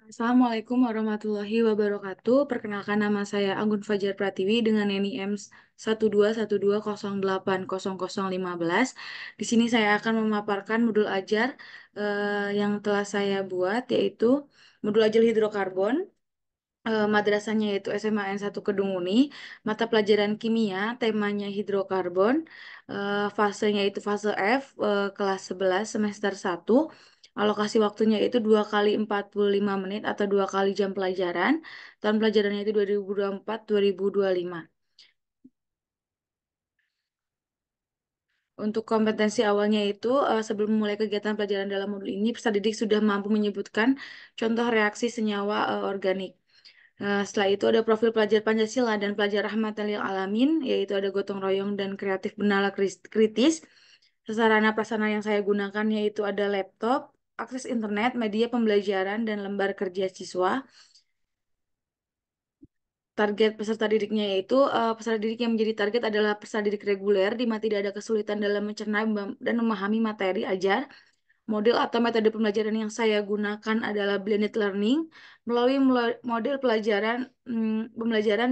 Assalamualaikum warahmatullahi wabarakatuh. Perkenalkan nama saya Anggun Fajar Pratiwi dengan NIM 12120080015. Di sini saya akan memaparkan modul ajar yang telah saya buat, yaitu modul ajar hidrokarbon. Madrasahnya yaitu SMA N1 Kedung Uni, mata pelajaran kimia, temanya hidrokarbon, fasenya itu fase F, kelas 11 semester 1, alokasi waktunya itu 2 kali 45 menit atau 2 kali jam pelajaran, tahun pelajarannya itu 2024-2025. Untuk kompetensi awalnya itu, sebelum memulai kegiatan pelajaran dalam modul ini, peserta didik sudah mampu menyebutkan contoh reaksi senyawa organik. Setelah itu ada profil pelajar Pancasila dan pelajar Rahmatan lil Alamin, yaitu ada gotong royong dan kreatif benala kritis. Sarana prasarana yang saya gunakan yaitu ada laptop, akses internet, media pembelajaran, dan lembar kerja siswa. Target peserta didiknya yaitu peserta didik yang menjadi target adalah peserta didik reguler, di mana tidak ada kesulitan dalam mencerna dan memahami materi ajar. Model atau metode pembelajaran yang saya gunakan adalah blended learning melalui model pembelajaran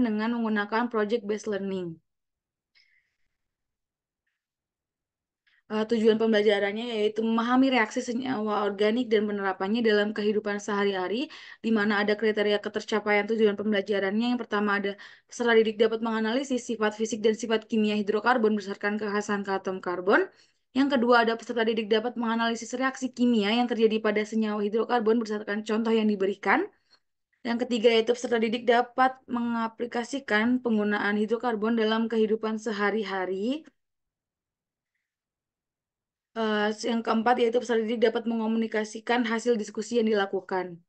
dengan menggunakan project based learning. Tujuan pembelajarannya yaitu memahami reaksi senyawa organik dan penerapannya dalam kehidupan sehari-hari, di mana ada kriteria ketercapaian tujuan pembelajarannya. Yang pertama ada peserta didik dapat menganalisis sifat fisik dan sifat kimia hidrokarbon berdasarkan kekhasan atom karbon. Yang kedua ada peserta didik dapat menganalisis reaksi kimia yang terjadi pada senyawa hidrokarbon berdasarkan contoh yang diberikan. Yang ketiga yaitu peserta didik dapat mengaplikasikan penggunaan hidrokarbon dalam kehidupan sehari-hari. Yang keempat yaitu peserta didik dapat mengomunikasikan hasil diskusi yang dilakukan.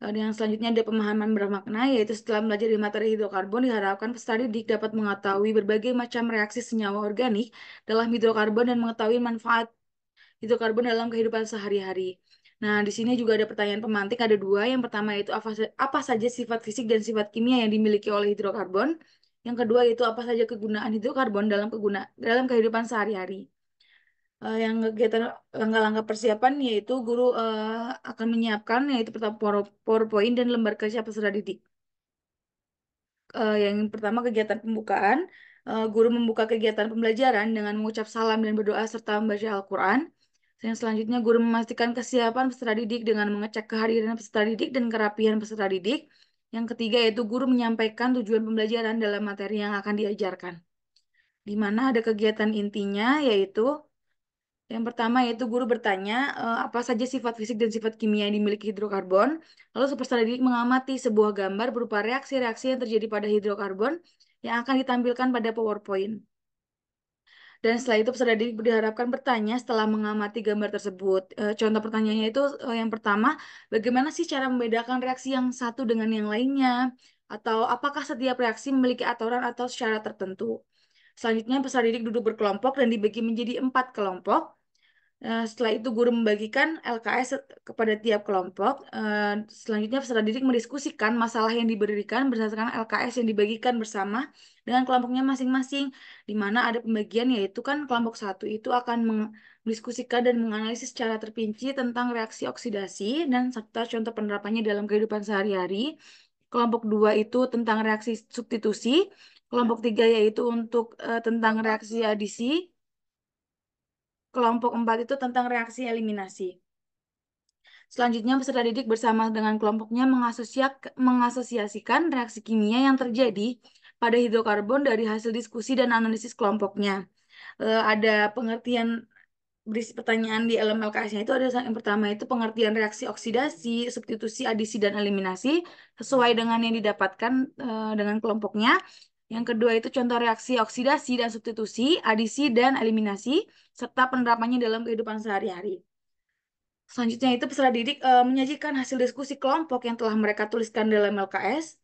Yang selanjutnya ada pemahaman bermakna, yaitu setelah belajar materi hidrokarbon, diharapkan peserta didik dapat mengetahui berbagai macam reaksi senyawa organik dalam hidrokarbon dan mengetahui manfaat hidrokarbon dalam kehidupan sehari-hari. Nah, di sini juga ada pertanyaan pemantik, ada dua. Yang pertama yaitu apa saja sifat fisik dan sifat kimia yang dimiliki oleh hidrokarbon. Yang kedua yaitu apa saja kegunaan hidrokarbon dalam kehidupan sehari-hari. Yang kegiatan langkah-langkah persiapan yaitu guru akan menyiapkan yaitu pertama PowerPoint dan lembar kerja peserta didik. Yang pertama kegiatan pembukaan, guru membuka kegiatan pembelajaran dengan mengucap salam dan berdoa serta membaca Al-Quran. Yang selanjutnya guru memastikan kesiapan peserta didik dengan mengecek kehadiran peserta didik dan kerapihan peserta didik. Yang ketiga yaitu guru menyampaikan tujuan pembelajaran dalam materi yang akan diajarkan. Di mana ada kegiatan intinya yaitu yang pertama yaitu guru bertanya apa saja sifat fisik dan sifat kimia yang dimiliki hidrokarbon. Lalu peserta didik mengamati sebuah gambar berupa reaksi-reaksi yang terjadi pada hidrokarbon yang akan ditampilkan pada PowerPoint. Dan setelah itu peserta didik diharapkan bertanya setelah mengamati gambar tersebut. Contoh pertanyaannya itu yang pertama, bagaimana sih cara membedakan reaksi yang satu dengan yang lainnya? Atau apakah setiap reaksi memiliki aturan atau syarat tertentu? Selanjutnya peserta didik duduk berkelompok dan dibagi menjadi 4 kelompok. Setelah itu guru membagikan LKS kepada tiap kelompok. Selanjutnya peserta didik mendiskusikan masalah yang diberikan berdasarkan LKS yang dibagikan bersama dengan kelompoknya masing-masing, di mana ada pembagian yaitu kan kelompok satu itu akan mendiskusikan dan menganalisis secara terperinci tentang reaksi oksidasi dan serta contoh penerapannya dalam kehidupan sehari-hari. Kelompok dua itu tentang reaksi substitusi. Kelompok tiga yaitu untuk tentang reaksi adisi. Kelompok 4 itu tentang reaksi eliminasi. Selanjutnya, peserta didik bersama dengan kelompoknya mengasosiasikan reaksi kimia yang terjadi pada hidrokarbon dari hasil diskusi dan analisis kelompoknya. Ada pengertian berisi pertanyaan di LMLKS-nya itu ada yang pertama itu pengertian reaksi oksidasi, substitusi, adisi, dan eliminasi sesuai dengan yang didapatkan dengan kelompoknya. Yang kedua itu contoh reaksi oksidasi dan substitusi, adisi, dan eliminasi, serta penerapannya dalam kehidupan sehari-hari. Selanjutnya itu peserta didik menyajikan hasil diskusi kelompok yang telah mereka tuliskan dalam LKS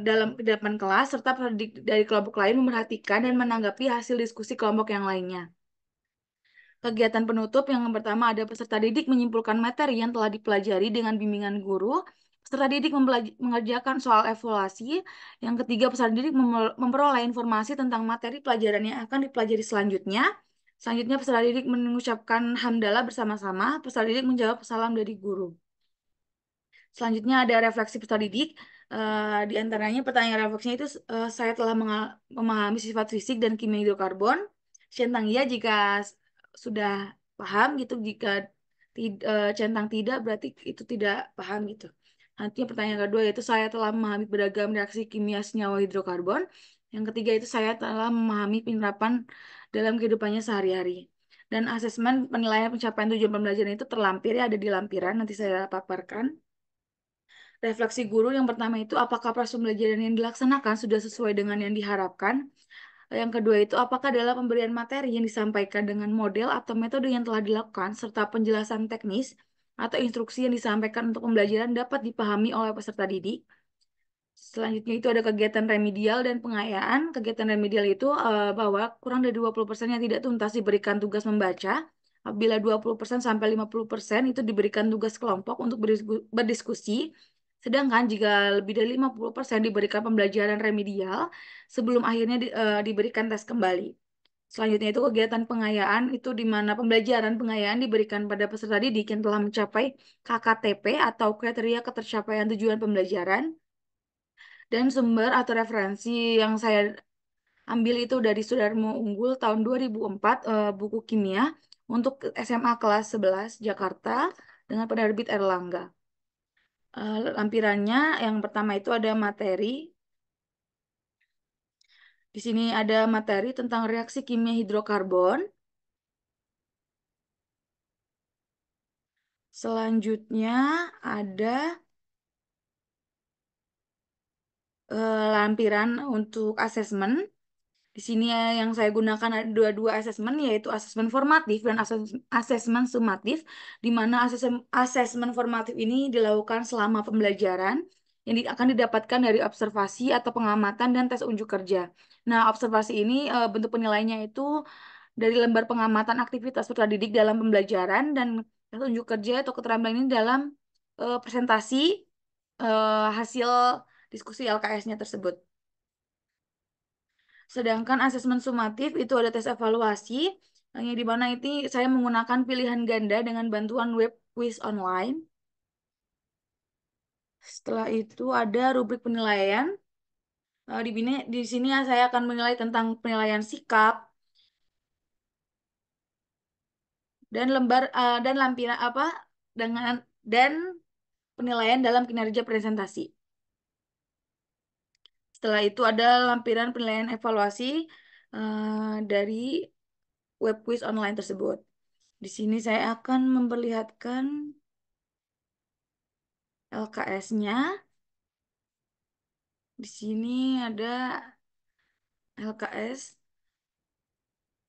dalam depan kelas, serta peserta didik dari kelompok lain memerhatikan dan menanggapi hasil diskusi kelompok yang lainnya. Kegiatan penutup yang pertama ada peserta didik menyimpulkan materi yang telah dipelajari dengan bimbingan guru. Peserta didik mengerjakan soal evaluasi. Yang ketiga, peserta didik memperoleh informasi tentang materi pelajaran yang akan dipelajari selanjutnya. Selanjutnya, peserta didik mengucapkan hamdalah bersama-sama. Peserta didik menjawab salam dari guru. Selanjutnya ada refleksi peserta didik. Di antaranya pertanyaan refleksinya itu saya telah memahami sifat fisik dan kimia hidrokarbon. Centang iya jika sudah paham gitu, jika centang tidak berarti itu tidak paham gitu. Nanti pertanyaan kedua yaitu saya telah memahami beragam reaksi kimia senyawa hidrokarbon. Yang ketiga itu saya telah memahami penerapan dalam kehidupannya sehari-hari. Dan asesmen penilaian pencapaian tujuan pembelajaran itu terlampir ya, ada di lampiran, nanti saya paparkan. Refleksi guru yang pertama itu apakah proses pembelajaran yang dilaksanakan sudah sesuai dengan yang diharapkan. Yang kedua itu apakah dalam pemberian materi yang disampaikan dengan model atau metode yang telah dilakukan serta penjelasan teknis atau instruksi yang disampaikan untuk pembelajaran dapat dipahami oleh peserta didik. Selanjutnya itu ada kegiatan remedial dan pengayaan. Kegiatan remedial itu bahwa kurang dari 20% yang tidak tuntas diberikan tugas membaca. Apabila 20% sampai 50% itu diberikan tugas kelompok untuk berdiskusi. Sedangkan jika lebih dari 50% diberikan pembelajaran remedial sebelum akhirnya diberikan tes kembali. Selanjutnya itu kegiatan pengayaan itu di mana pembelajaran pengayaan diberikan pada peserta didik yang telah mencapai KKTP atau kriteria ketercapaian tujuan pembelajaran. Dan sumber atau referensi yang saya ambil itu dari Sudarmo Unggul tahun 2004, buku kimia untuk SMA kelas 11 Jakarta dengan penerbit Erlangga. Lampirannya yang pertama itu ada materi. Di sini ada materi tentang reaksi kimia hidrokarbon. Selanjutnya ada lampiran untuk asesmen. Di sini yang saya gunakan ada dua-dua asesmen, yaitu asesmen formatif dan asesmen sumatif, di mana asesmen formatif ini dilakukan selama pembelajaran yang akan didapatkan dari observasi atau pengamatan dan tes unjuk kerja. Nah, observasi ini bentuk penilaiannya itu dari lembar pengamatan aktivitas peserta didik dalam pembelajaran dan tes unjuk kerja atau keterampilan ini dalam presentasi hasil diskusi LKS-nya tersebut. Sedangkan asesmen sumatif itu ada tes evaluasi, yang di mana ini saya menggunakan pilihan ganda dengan bantuan web quiz online. Setelah itu ada rubrik penilaian. Di sini saya akan menilai tentang penilaian sikap dan dan lampiran apa dengan dan penilaian dalam kinerja presentasi. Setelah itu ada lampiran penilaian evaluasi dari web quiz online tersebut. Di sini saya akan memperlihatkan LKS-nya. Di sini ada LKS.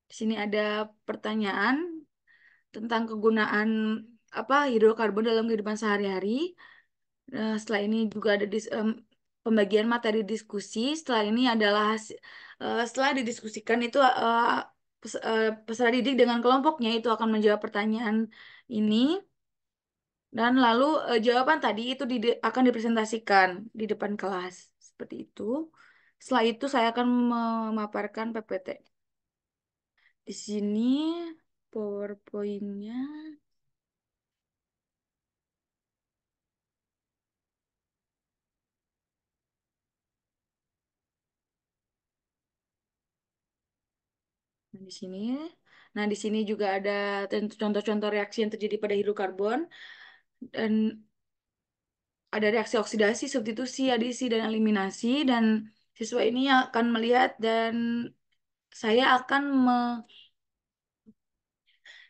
Di sini ada pertanyaan tentang kegunaan apa hidrokarbon dalam kehidupan sehari-hari. Setelah ini juga ada pembagian materi diskusi. Setelah ini adalah setelah didiskusikan itu peserta didik dengan kelompoknya itu akan menjawab pertanyaan ini. Dan lalu jawaban tadi itu akan dipresentasikan di depan kelas. Seperti itu. Setelah itu saya akan memaparkan PPT. Di sini PowerPoint-nya. Nah, di sini. Nah, di sini juga ada contoh-contoh reaksi yang terjadi pada hidrokarbon dan ada reaksi oksidasi, substitusi, adisi, dan eliminasi. Dan siswa ini akan melihat dan saya akan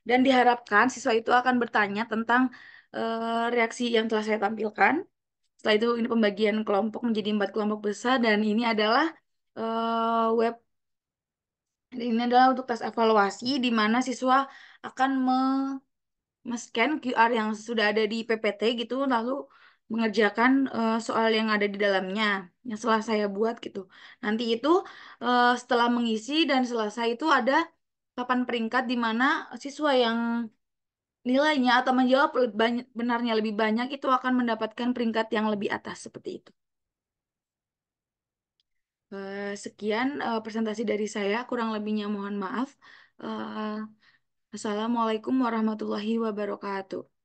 dan diharapkan siswa itu akan bertanya tentang reaksi yang telah saya tampilkan. Setelah itu ini pembagian kelompok menjadi 4 kelompok besar dan web ini adalah untuk tes evaluasi di mana siswa akan scan QR yang sudah ada di PPT gitu lalu mengerjakan soal yang ada di dalamnya yang setelah saya buat gitu. Nanti itu setelah mengisi dan selesai itu ada papan peringkat di mana siswa yang nilainya atau menjawab benarnya lebih banyak itu akan mendapatkan peringkat yang lebih atas seperti itu. Sekian presentasi dari saya, kurang lebihnya mohon maaf. Eh, Assalamualaikum warahmatullahi wabarakatuh.